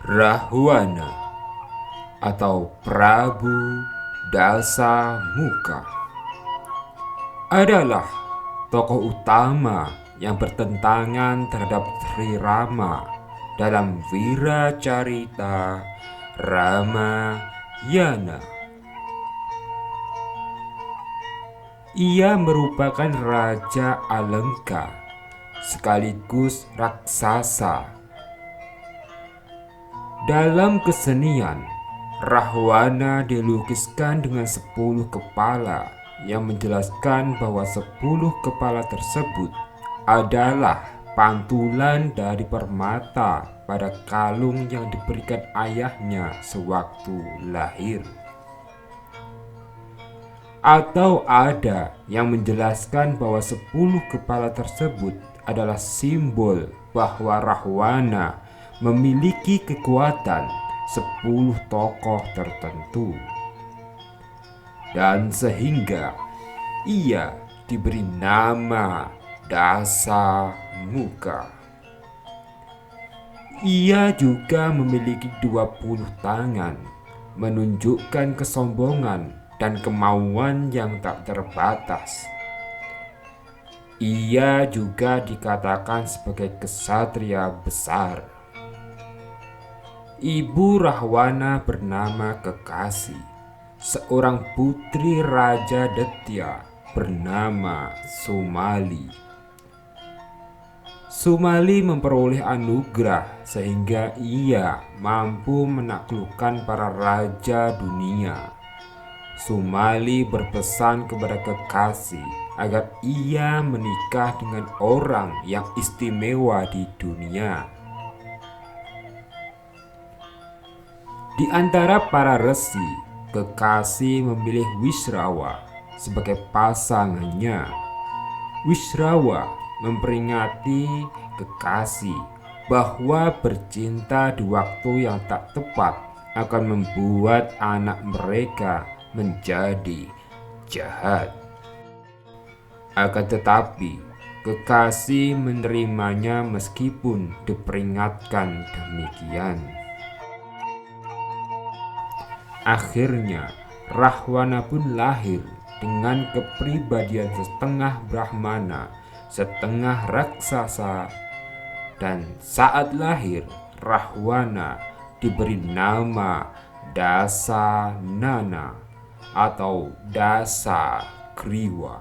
Rahwana atau Prabu Dasamuka adalah tokoh utama yang bertentangan terhadap Sri Rama dalam Wiracarita Ramayana. Ia merupakan Raja Alengka sekaligus raksasa. Dalam kesenian, Rahwana dilukiskan dengan 10 kepala yang menjelaskan bahwa 10 kepala tersebut adalah pantulan dari permata pada kalung yang diberikan ayahnya sewaktu lahir. Atau ada yang menjelaskan bahwa 10 kepala tersebut adalah simbol bahwa Rahwana memiliki kekuatan 10 tokoh tertentu, dan sehingga ia diberi nama Dasamuka. Ia juga memiliki 20 tangan, menunjukkan kesombongan dan kemauan yang tak terbatas. Ia juga dikatakan sebagai kesatria besar. Ibu Rahwana bernama Kekasi, seorang putri Raja Detya bernama Sumali. Sumali memperoleh anugerah sehingga ia mampu menaklukkan para raja dunia. Sumali berpesan kepada Kekasi agar ia menikah dengan orang yang istimewa di dunia. Di antara para resi, Kekasi memilih Wisrawa sebagai pasangannya. Wisrawa memperingati Kekasi bahwa bercinta di waktu yang tak tepat akan membuat anak mereka menjadi jahat. Akan tetapi, Kekasi menerimanya meskipun diperingatkan demikian. Akhirnya, Rahwana pun lahir dengan kepribadian setengah Brahmana, setengah raksasa, dan saat lahir, Rahwana diberi nama Dasanana atau Dasagriwa.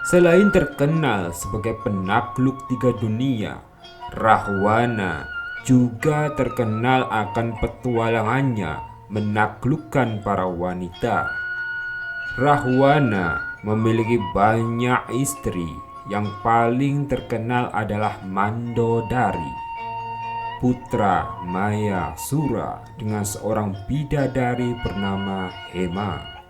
Selain terkenal sebagai penakluk 3 dunia, Rahwana juga terkenal akan petualangannya menaklukkan para wanita. Rahwana memiliki banyak istri, yang paling terkenal adalah Mandodari, putra Maya Sura dengan seorang bidadari bernama Hema.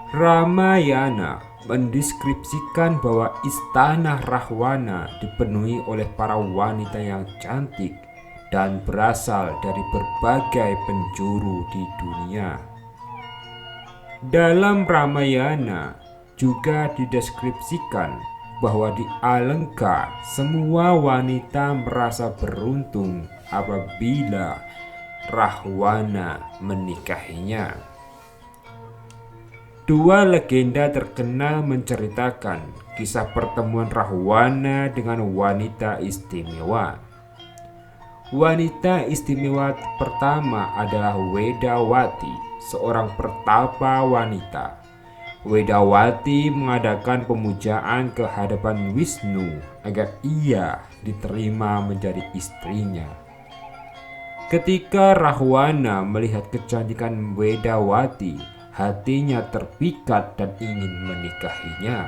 Ramayana mendeskripsikan bahwa istana Rahwana dipenuhi oleh para wanita yang cantik dan berasal dari berbagai penjuru di dunia. Dalam Ramayana juga dideskripsikan bahwa di Alengka semua wanita merasa beruntung apabila Rahwana menikahinya. 2 legenda terkenal menceritakan kisah pertemuan Rahwana dengan wanita istimewa. Wanita istimewa pertama adalah Wedawati, seorang pertapa wanita. Wedawati mengadakan pemujaan ke hadapan Wisnu agar ia diterima menjadi istrinya. Ketika Rahwana melihat kecantikan Wedawati, hatinya terpikat dan ingin menikahinya.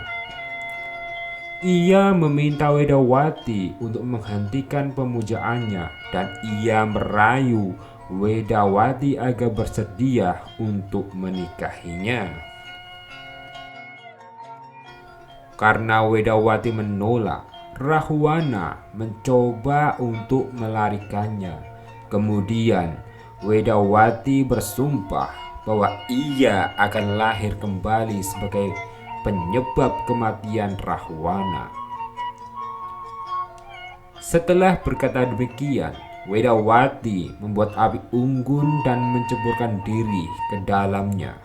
Ia meminta Wedawati untuk menghentikan pemujaannya dan ia merayu Wedawati agar bersedia untuk menikahinya. Karena Wedawati menolak, Rahwana mencoba untuk melarikannya. Kemudian Wedawati bersumpah bahwa ia akan lahir kembali sebagai penyebab kematian Rahwana. Setelah berkata demikian, Wedawati membuat api unggun dan menceburkan diri ke dalamnya.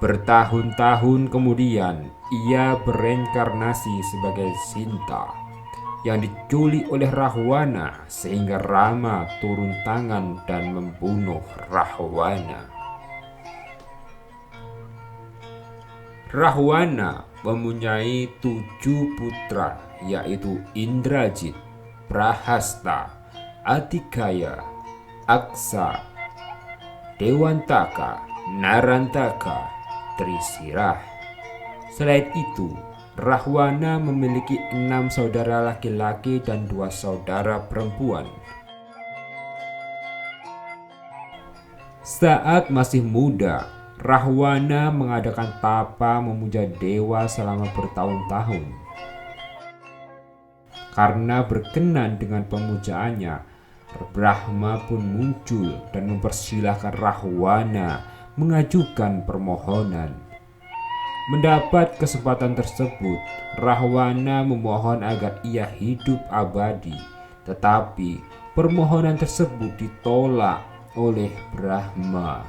Bertahun-tahun kemudian, ia bereinkarnasi sebagai Sinta yang diculik oleh Rahwana sehingga Rama turun tangan dan membunuh Rahwana. Rahwana mempunyai 7 putra, yaitu Indrajit, Prahasta, Atikaya, Aksa, Dewantaka, Narantaka, Trisirah. Selain itu, Rahwana memiliki 6 saudara laki-laki dan 2 saudara perempuan. Saat masih muda, Rahwana mengadakan tapa memuja dewa selama bertahun-tahun. Karena berkenan dengan pemujaannya, Brahma pun muncul dan mempersilahkan Rahwana mengajukan permohonan. Mendapat kesempatan tersebut, Rahwana memohon agar ia hidup abadi, tetapi permohonan tersebut ditolak oleh Brahma.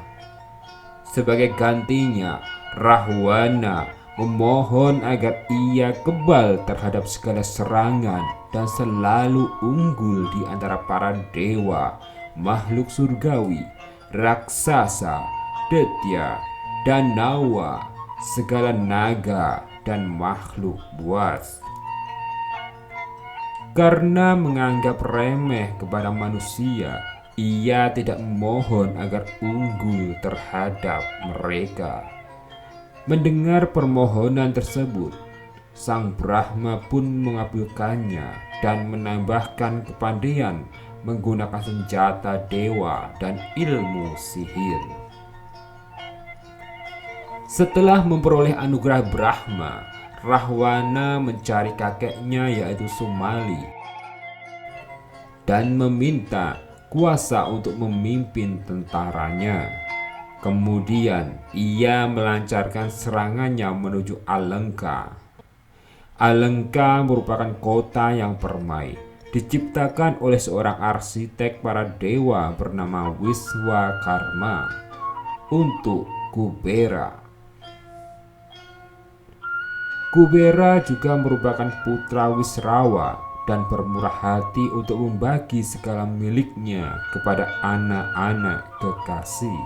Sebagai gantinya, Rahwana memohon agar ia kebal terhadap segala serangan dan selalu unggul di antara para dewa, makhluk surgawi, raksasa, detya, danawa, segala naga, dan makhluk buas. Karena menganggap remeh kepada manusia, ia tidak memohon agar unggul terhadap mereka. Mendengar permohonan tersebut, Sang Brahma pun mengabulkannya dan menambahkan kepandaian menggunakan senjata dewa dan ilmu sihir. Setelah memperoleh anugerah Brahma, Rahwana mencari kakeknya yaitu Sumali dan meminta kuasa untuk memimpin tentaranya. Kemudian ia melancarkan serangannya menuju Alengka. Alengka merupakan kota yang permai, diciptakan oleh seorang arsitek para dewa bernama Wiswakarma untuk Kubera. Kubera juga merupakan putra Wisrawa dan bermurah hati untuk membagi segala miliknya kepada anak-anak kekasih.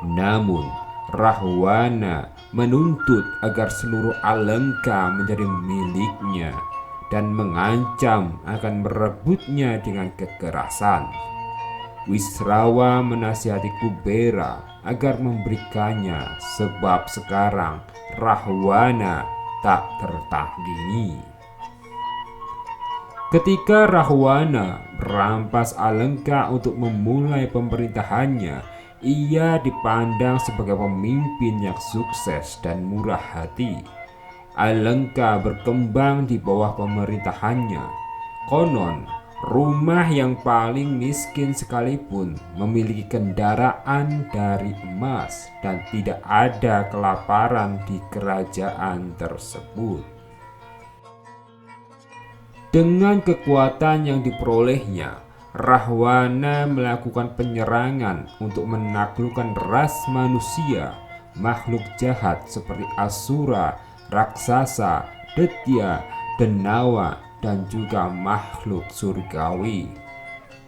Namun, Rahwana menuntut agar seluruh Alengka menjadi miliknya dan mengancam akan merebutnya dengan kekerasan. Wisrawa menasihati Kubera agar memberikannya, sebab sekarang Rahwana tak tertandingi. Ketika Rahwana merampas Alengka untuk memulai pemerintahannya, ia dipandang sebagai pemimpin yang sukses dan murah hati. Alengka berkembang di bawah pemerintahannya. Konon, rumah yang paling miskin sekalipun memiliki kendaraan dari emas dan tidak ada kelaparan di kerajaan tersebut. Dengan kekuatan yang diperolehnya, Rahwana melakukan penyerangan untuk menaklukkan ras manusia, makhluk jahat seperti Asura, raksasa, detya, denawa, dan juga makhluk surgawi.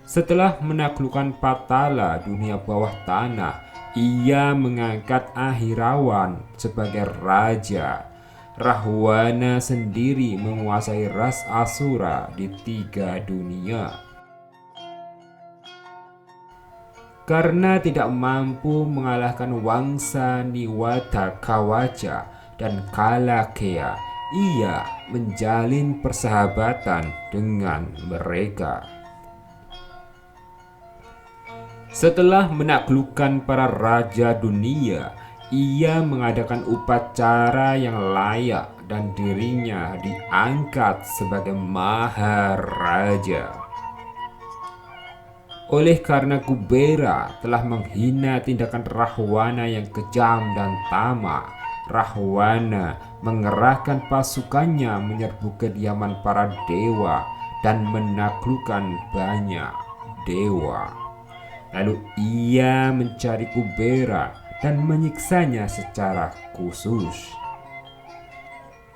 Setelah menaklukkan Patala, dunia bawah tanah, ia mengangkat Ahirawan sebagai raja. Rahwana sendiri menguasai ras Asura di 3 dunia. Karena tidak mampu mengalahkan Wangsa Niwatakawaja dan Kalakea, ia menjalin persahabatan dengan mereka. Setelah menaklukkan para raja dunia, ia mengadakan upacara yang layak dan dirinya diangkat sebagai Maharaja. Oleh karena Kubera telah menghina tindakan Rahwana yang kejam dan tamak, Rahwana mengerahkan pasukannya menyerbu kediaman para dewa dan menaklukkan banyak dewa. Lalu ia mencari Kubera dan menyiksanya secara khusus.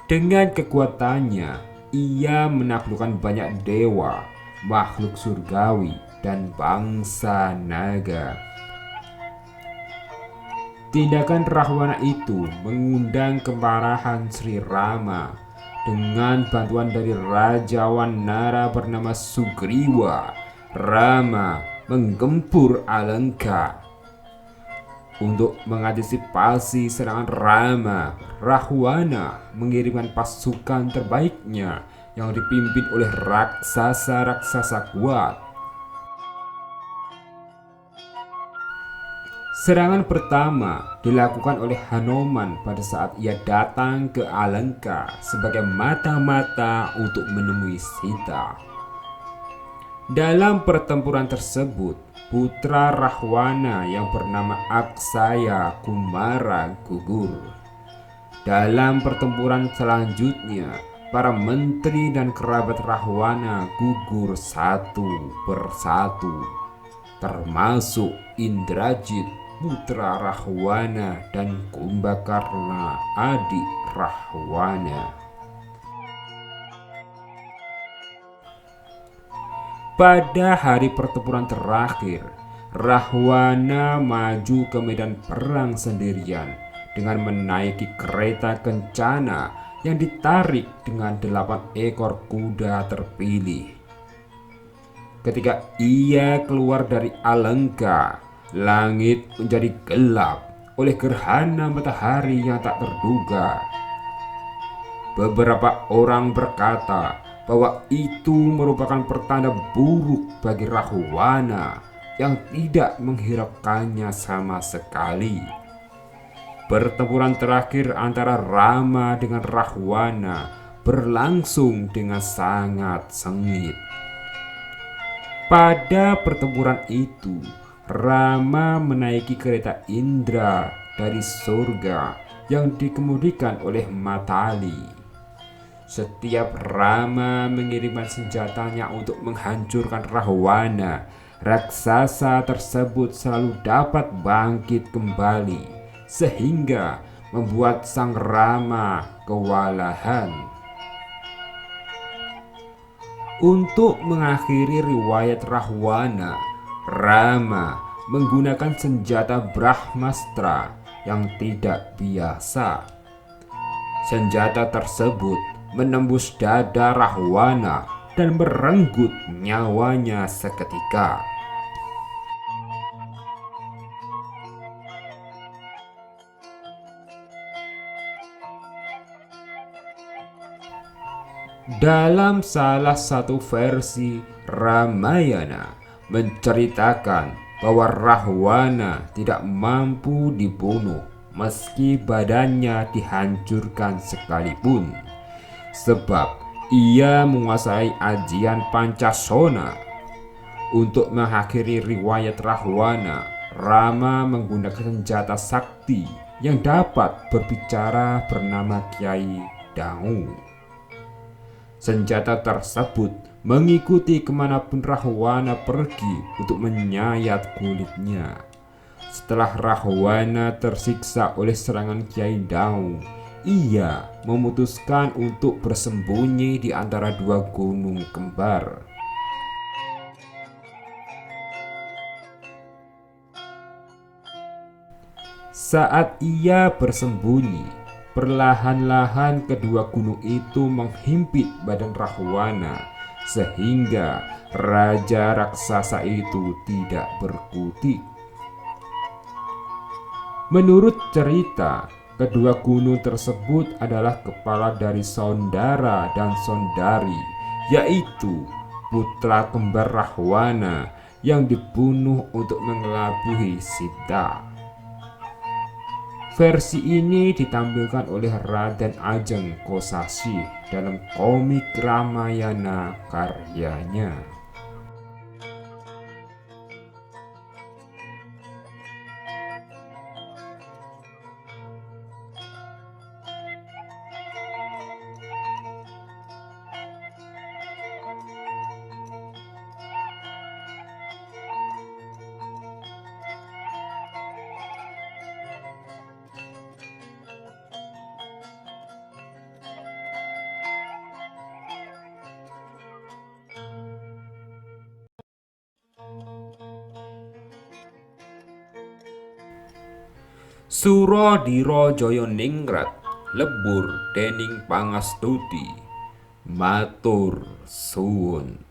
Dengan kekuatannya, ia menaklukkan banyak dewa, makhluk surgawi, dan bangsa naga. Tindakan Rahwana itu mengundang kemarahan Sri Rama. Dengan bantuan dari Raja Wanara bernama Sugriwa, Rama menggempur Alengka. Untuk mengantisipasi serangan Rama, Rahwana mengirimkan pasukan terbaiknya yang dipimpin oleh raksasa-raksasa kuat. Serangan pertama dilakukan oleh Hanuman pada saat ia datang ke Alengka sebagai mata-mata untuk menemui Sita. Dalam pertempuran tersebut, putra Rahwana yang bernama Aksaya Kumara gugur. Dalam pertempuran selanjutnya, para menteri dan kerabat Rahwana gugur satu persatu, termasuk Indrajit, putra Rahwana, dan Kumbakarna, adik Rahwana. Pada hari pertempuran terakhir, Rahwana maju ke medan perang sendirian dengan menaiki kereta kencana yang ditarik dengan 8 ekor kuda terpilih. Ketika ia keluar dari Alengka, langit menjadi gelap oleh gerhana matahari yang tak terduga. Beberapa orang berkata bahwa itu merupakan pertanda buruk bagi Rahwana yang tidak menghiraukannya sama sekali. Pertempuran terakhir antara Rama dengan Rahwana berlangsung dengan sangat sengit. Pada pertempuran itu, Rama menaiki kereta Indra dari surga yang dikemudikan oleh Matali. Setiap Rama mengirimkan senjatanya untuk menghancurkan Rahwana, raksasa tersebut selalu dapat bangkit kembali, sehingga membuat sang Rama kewalahan. Untuk mengakhiri riwayat Rahwana, Rama menggunakan senjata Brahmastra yang tidak biasa. Senjata tersebut menembus dada Rahwana dan merenggut nyawanya seketika. Dalam salah satu versi, Ramayana menceritakan bahwa Rahwana tidak mampu dibunuh meski badannya dihancurkan sekalipun, sebab ia menguasai ajian Pancasona. Untuk mengakhiri riwayat Rahwana, Rama menggunakan senjata sakti yang dapat berbicara bernama Kiai Dangu. Senjata tersebut mengikuti kemanapun Rahwana pergi untuk menyayat kulitnya. Setelah Rahwana tersiksa oleh serangan Kiai Dangu, ia memutuskan untuk bersembunyi di antara 2 gunung kembar. Saat ia bersembunyi, perlahan-lahan kedua gunung itu menghimpit badan Rahwana, sehingga raja raksasa itu tidak berkutik. Menurut cerita, kedua gunung tersebut adalah kepala dari Saundara dan Saundari, yaitu putra kembar Rahwana yang dibunuh untuk mengelabuhi Sita. Versi ini ditampilkan oleh Raden Ajeng Kosasih dalam komik Ramayana karyanya. Suradira Jayaningrat lebur dening pangastuti. Matur suwun.